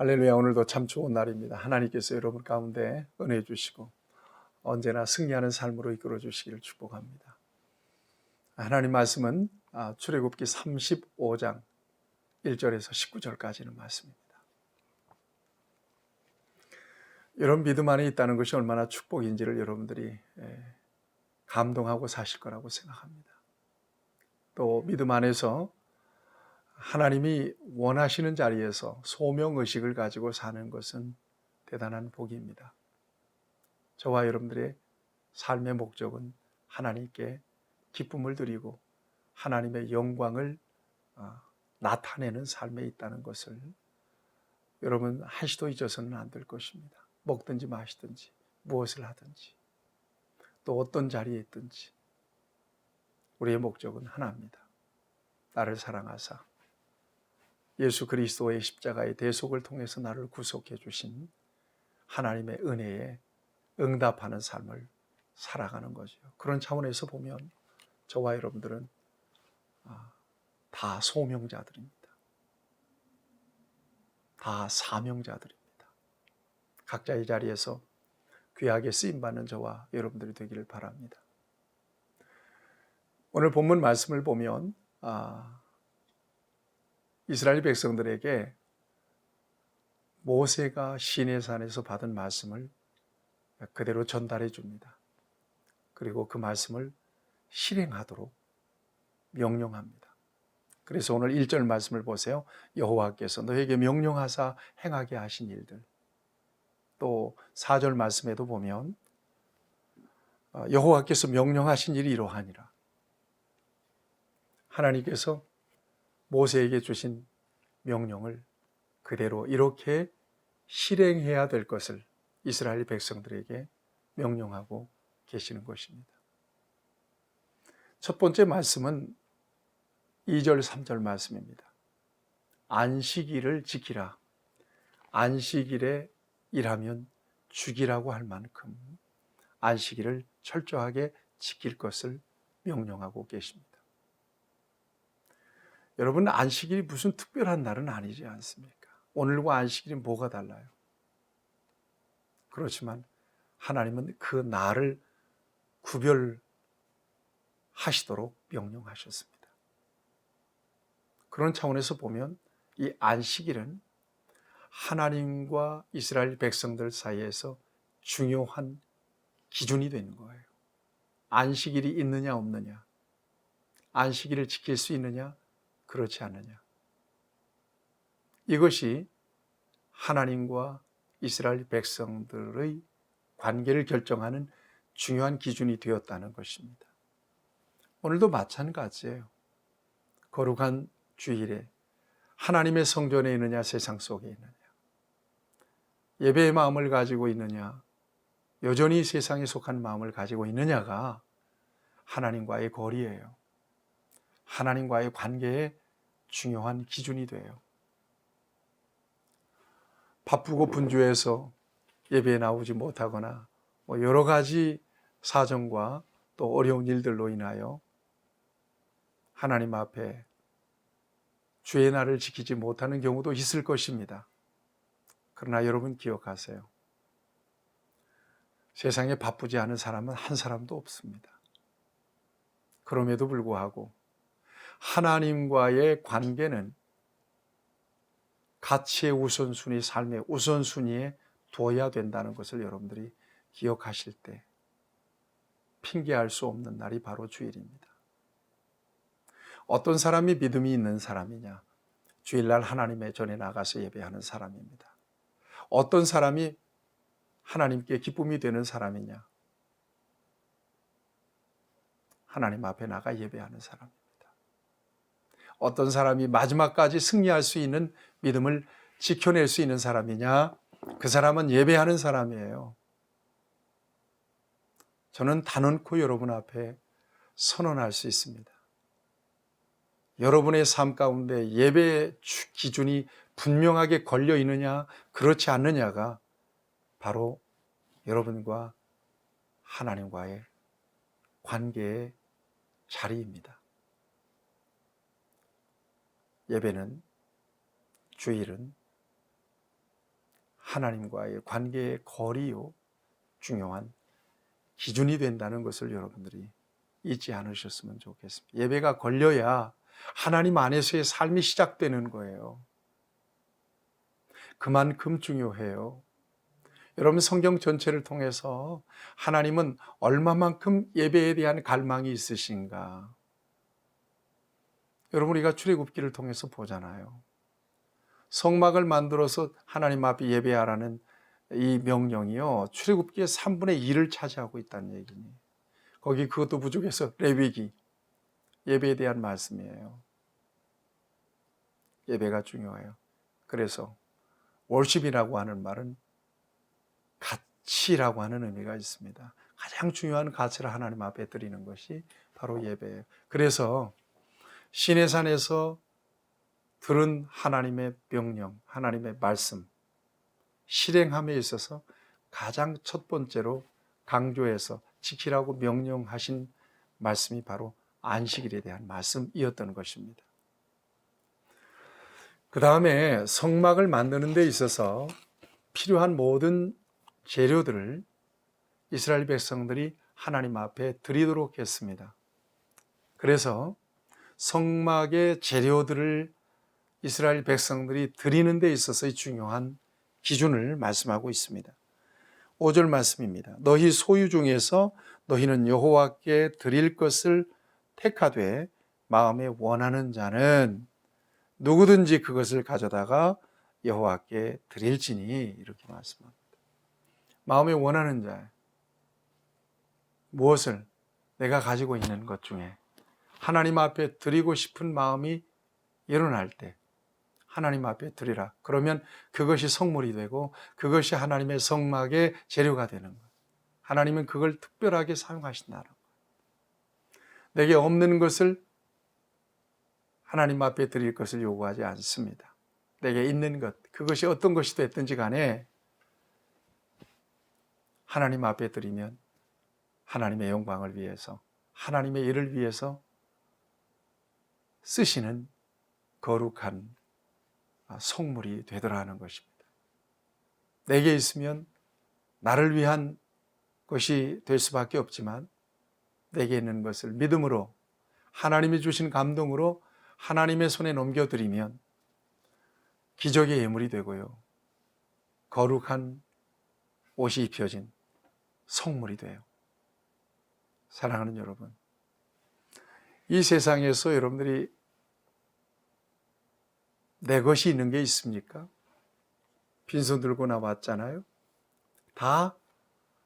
할렐루야. 오늘도 참 좋은 날입니다. 하나님께서 여러분 가운데 은혜 주시고 언제나 승리하는 삶으로 이끌어 주시기를 축복합니다. 하나님 말씀은 출애굽기 35장 1절에서 19절까지는 말씀입니다. 여러분 믿음 안에 있다는 것이 얼마나 축복인지를 여러분들이 감동하고 사실 거라고 생각합니다. 또 믿음 안에서 하나님이 원하시는 자리에서 소명의식을 가지고 사는 것은 대단한 복입니다. 저와 여러분들의 삶의 목적은 하나님께 기쁨을 드리고 하나님의 영광을 나타내는 삶에 있다는 것을 여러분 한시도 잊어서는 안 될 것입니다. 먹든지 마시든지 무엇을 하든지 또 어떤 자리에 있든지 우리의 목적은 하나입니다. 나를 사랑하사 예수 그리스도의 십자가의 대속을 통해서 나를 구속해 주신 하나님의 은혜에 응답하는 삶을 살아가는 거죠. 그런 차원에서 보면 저와 여러분들은 다 소명자들입니다. 다 사명자들입니다. 각자의 자리에서 귀하게 쓰임받는 저와 여러분들이 되기를 바랍니다. 오늘 본문 말씀을 보면 이스라엘 백성들에게 모세가 시내산에서 받은 말씀을 그대로 전달해 줍니다. 그리고 그 말씀을 실행하도록 명령합니다. 그래서 오늘 1절 말씀을 보세요. 여호와께서 너에게 명령하사 행하게 하신 일들. 또 4절 말씀에도 보면 여호와께서 명령하신 일이 이러하니라. 하나님께서 모세에게 주신 명령을 그대로 이렇게 실행해야 될 것을 이스라엘 백성들에게 명령하고 계시는 것입니다. 첫 번째 말씀은 2절 3절 말씀입니다. 안식일을 지키라. 안식일에 일하면 죽이라고 할 만큼 안식일을 철저하게 지킬 것을 명령하고 계십니다. 여러분, 안식일이 무슨 특별한 날은 아니지 않습니까? 오늘과 안식일이 뭐가 달라요? 그렇지만 하나님은 그 날을 구별하시도록 명령하셨습니다. 그런 차원에서 보면 이 안식일은 하나님과 이스라엘 백성들 사이에서 중요한 기준이 되는 거예요. 안식일이 있느냐 없느냐, 안식일을 지킬 수 있느냐 그렇지 않느냐, 이것이 하나님과 이스라엘 백성들의 관계를 결정하는 중요한 기준이 되었다는 것입니다. 오늘도 마찬가지예요. 거룩한 주일에 하나님의 성전에 있느냐 세상 속에 있느냐, 예배의 마음을 가지고 있느냐 여전히 세상에 속한 마음을 가지고 있느냐가 하나님과의 거리예요. 하나님과의 관계의 중요한 기준이 돼요. 바쁘고 분주해서 예배에 나오지 못하거나 여러 가지 사정과 또 어려운 일들로 인하여 하나님 앞에 주의 날을 지키지 못하는 경우도 있을 것입니다. 그러나 여러분 기억하세요. 세상에 바쁘지 않은 사람은 한 사람도 없습니다. 그럼에도 불구하고 하나님과의 관계는 가치의 우선순위, 삶의 우선순위에 둬야 된다는 것을 여러분들이 기억하실 때 핑계할 수 없는 날이 바로 주일입니다. 어떤 사람이 믿음이 있는 사람이냐? 주일날 하나님의 전에 나가서 예배하는 사람입니다. 어떤 사람이 하나님께 기쁨이 되는 사람이냐? 하나님 앞에 나가 예배하는 사람입니다. 어떤 사람이 마지막까지 승리할 수 있는 믿음을 지켜낼 수 있는 사람이냐? 그 사람은 예배하는 사람이에요. 저는 단언코 여러분 앞에 선언할 수 있습니다. 여러분의 삶 가운데 예배의 기준이 분명하게 걸려 있느냐, 그렇지 않느냐가 바로 여러분과 하나님과의 관계의 자리입니다. 예배는, 주일은 하나님과의 관계의 거리요 중요한 기준이 된다는 것을 여러분들이 잊지 않으셨으면 좋겠습니다. 예배가 걸려야 하나님 안에서의 삶이 시작되는 거예요. 그만큼 중요해요. 여러분 성경 전체를 통해서 하나님은 얼마만큼 예배에 대한 갈망이 있으신가? 여러분 우리가 출애굽기를 통해서 보잖아요. 성막을 만들어서 하나님 앞에 예배하라는 이 명령이요, 출애굽기의 3분의 2를 차지하고 있다는 얘기니, 거기 그것도 부족해서 레위기, 예배에 대한 말씀이에요. 예배가 중요해요. 그래서 월십이라고 하는 말은 가치라고 하는 의미가 있습니다. 가장 중요한 가치를 하나님 앞에 드리는 것이 바로 예배예요. 그래서 시내산에서 들은 하나님의 명령, 하나님의 말씀, 실행함에 있어서 가장 첫 번째로 강조해서 지키라고 명령하신 말씀이 바로 안식일에 대한 말씀이었던 것입니다. 그 다음에 성막을 만드는 데 있어서 필요한 모든 재료들을 이스라엘 백성들이 하나님 앞에 드리도록 했습니다. 그래서 성막의 재료들을 이스라엘 백성들이 드리는 데 있어서의 중요한 기준을 말씀하고 있습니다. 5절 말씀입니다. 너희 소유 중에서 너희는 여호와께 드릴 것을 택하되 마음에 원하는 자는 누구든지 그것을 가져다가 여호와께 드릴지니, 이렇게 말씀합니다. 마음에 원하는 자, 무엇을 내가 가지고 있는 것 중에 하나님 앞에 드리고 싶은 마음이 일어날 때 하나님 앞에 드리라. 그러면 그것이 성물이 되고 그것이 하나님의 성막의 재료가 되는 것. 하나님은 그걸 특별하게 사용하신다는 것. 내게 없는 것을 하나님 앞에 드릴 것을 요구하지 않습니다. 내게 있는 것, 그것이 어떤 것이 됐든지 간에 하나님 앞에 드리면 하나님의 영광을 위해서, 하나님의 일을 위해서 쓰시는 거룩한 성물이 되더라 하는 것입니다. 내게 있으면 나를 위한 것이 될 수밖에 없지만 내게 있는 것을 믿음으로, 하나님이 주신 감동으로 하나님의 손에 넘겨드리면 기적의 예물이 되고요, 거룩한 옷이 입혀진 성물이 돼요. 사랑하는 여러분, 이 세상에서 여러분들이 내 것이 있는 게 있습니까? 빈손 들고 나왔잖아요. 다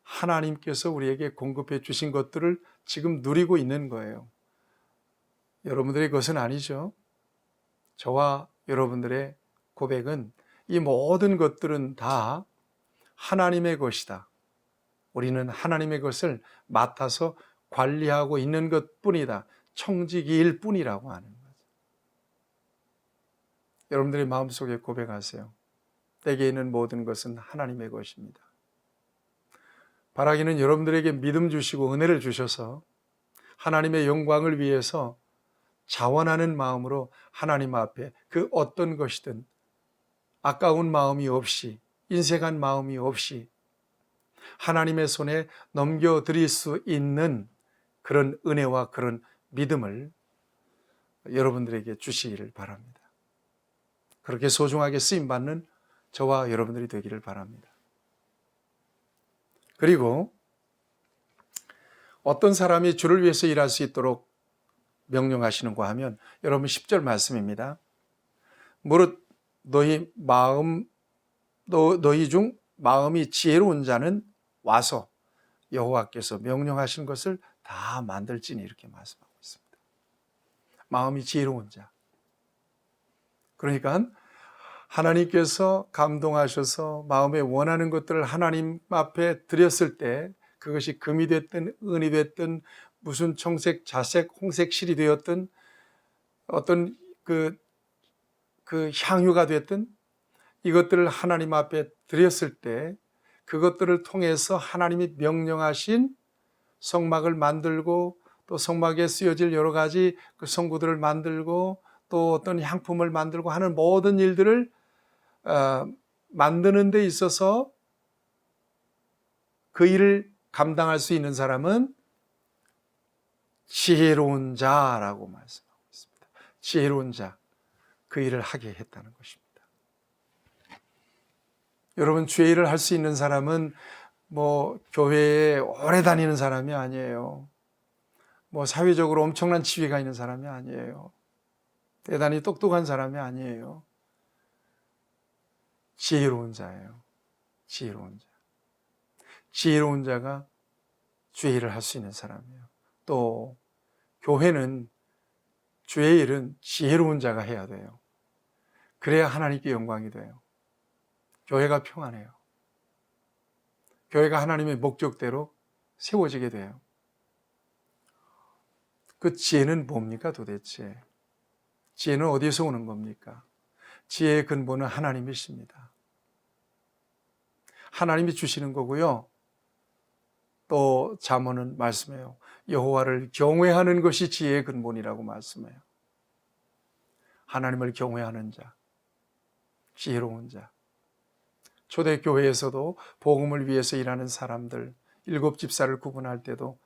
하나님께서 우리에게 공급해 주신 것들을 지금 누리고 있는 거예요. 여러분들의 것은 아니죠. 저와 여러분들의 고백은 이 모든 것들은 다 하나님의 것이다. 우리는 하나님의 것을 맡아서 관리하고 있는 것뿐이다. 청지기일 뿐이라고 하는 거죠. 여러분들의 마음속에 고백하세요. 내게 있는 모든 것은 하나님의 것입니다. 바라기는 여러분들에게 믿음 주시고 은혜를 주셔서 하나님의 영광을 위해서 자원하는 마음으로 하나님 앞에 그 어떤 것이든 아까운 마음이 없이, 인색한 마음이 없이 하나님의 손에 넘겨드릴 수 있는 그런 은혜와 그런 믿음을 여러분들에게 주시기를 바랍니다. 그렇게 소중하게 쓰임받는 저와 여러분들이 되기를 바랍니다. 그리고 어떤 사람이 주를 위해서 일할 수 있도록 명령하시는가 하면 여러분 10절 말씀입니다. 무릇 너희 중 마음이 지혜로운 자는 와서 여호와께서 명령하신 것을 다 만들지니, 이렇게 말씀하고 있습니다. 마음이 지혜로운 자. 그러니까 하나님께서 감동하셔서 마음에 원하는 것들을 하나님 앞에 드렸을 때 그것이 금이 됐든 은이 됐든 무슨 청색, 자색, 홍색 실이 되었든 어떤 그 향유가 됐든 이것들을 하나님 앞에 드렸을 때 그것들을 통해서 하나님이 명령하신 성막을 만들고 또 성막에 쓰여질 여러 가지 그 성구들을 만들고 또 어떤 향품을 만들고 하는 모든 일들을 만드는 데 있어서 그 일을 감당할 수 있는 사람은 지혜로운 자라고 말씀하고 있습니다. 지혜로운 자, 그 일을 하게 했다는 것입니다. 여러분, 주의 일을 할 수 있는 사람은 교회에 오래 다니는 사람이 아니에요. 사회적으로 엄청난 지위가 있는 사람이 아니에요. 대단히 똑똑한 사람이 아니에요. 지혜로운 자예요. 지혜로운 자. 지혜로운 자가 주의 일을 할 수 있는 사람이에요. 또 교회는 주의 일은 지혜로운 자가 해야 돼요. 그래야 하나님께 영광이 돼요. 교회가 평안해요. 교회가 하나님의 목적대로 세워지게 돼요. 그 지혜는 뭡니까 도대체? 지혜는 어디서 오는 겁니까? 지혜의 근본은 하나님이십니다. 하나님이 주시는 거고요. 또 잠언은 말씀해요. 여호와를 경외하는 것이 지혜의 근본이라고 말씀해요. 하나님을 경외하는 자, 지혜로운 자. 초대교회에서도 복음을 위해서 일하는 사람들, 7 집사를 구분할 때도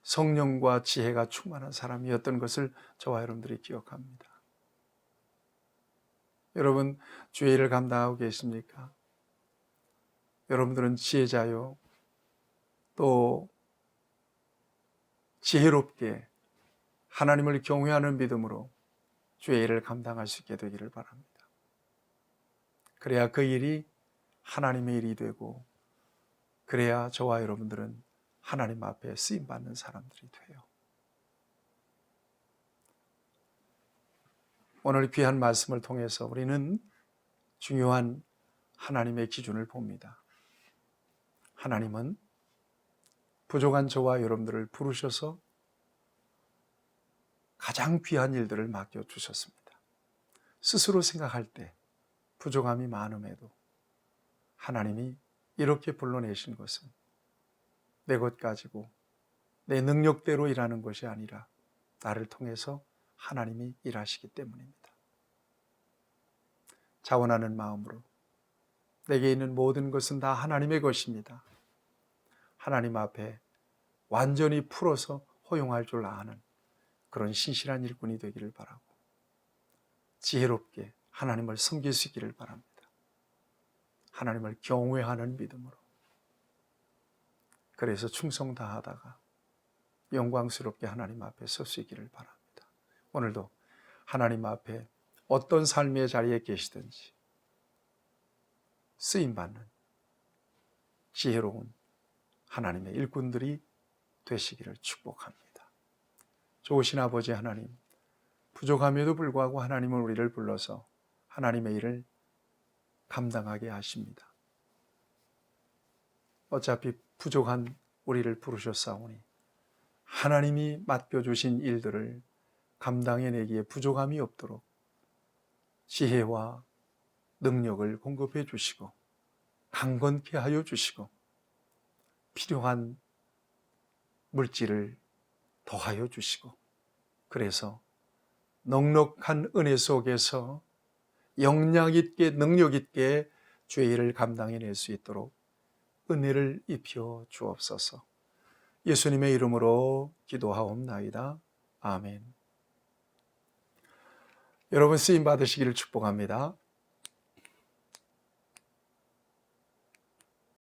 성령과 지혜가 충만한 사람이었던 것을 저와 여러분들이 기억합니다. 여러분, 주의 일을 감당하고 계십니까? 여러분들은 지혜자요, 또 지혜롭게 하나님을 경외하는 믿음으로 주의 일을 감당할 수 있게 되기를 바랍니다. 그래야 그 일이 하나님의 일이 되고, 그래야 저와 여러분들은 하나님 앞에 쓰임받는 사람들이 돼요. 오늘 귀한 말씀을 통해서 우리는 중요한 하나님의 기준을 봅니다. 하나님은 부족한 저와 여러분들을 부르셔서 가장 귀한 일들을 맡겨주셨습니다. 스스로 생각할 때 부족함이 많음에도 하나님이 이렇게 불러내신 것은 내 것 가지고 내 능력대로 일하는 것이 아니라 나를 통해서 하나님이 일하시기 때문입니다. 자원하는 마음으로 내게 있는 모든 것은 다 하나님의 것입니다. 하나님 앞에 완전히 풀어서 허용할 줄 아는 그런 신실한 일꾼이 되기를 바라고, 지혜롭게 하나님을 섬길 수 있기를 바랍니다. 하나님을 경외하는 믿음으로. 그래서 충성 다하다가 영광스럽게 하나님 앞에 설 수 있기를 바랍니다. 오늘도 하나님 앞에 어떤 삶의 자리에 계시든지 쓰임받는 지혜로운 하나님의 일꾼들이 되시기를 축복합니다. 좋으신 아버지 하나님, 부족함에도 불구하고 하나님은 우리를 불러서 하나님의 일을 감당하게 하십니다. 어차피 부족한 우리를 부르셨사오니 하나님이 맡겨주신 일들을 감당해내기에 부족함이 없도록 지혜와 능력을 공급해 주시고 강건케 하여 주시고 필요한 물질을 더하여 주시고, 그래서 넉넉한 은혜 속에서 역량 있게 능력 있게 주의 일을 감당해낼 수 있도록 은혜를 입혀 주옵소서. 예수님의 이름으로 기도하옵나이다. 아멘. 여러분, 쓰임 받으시기를 축복합니다.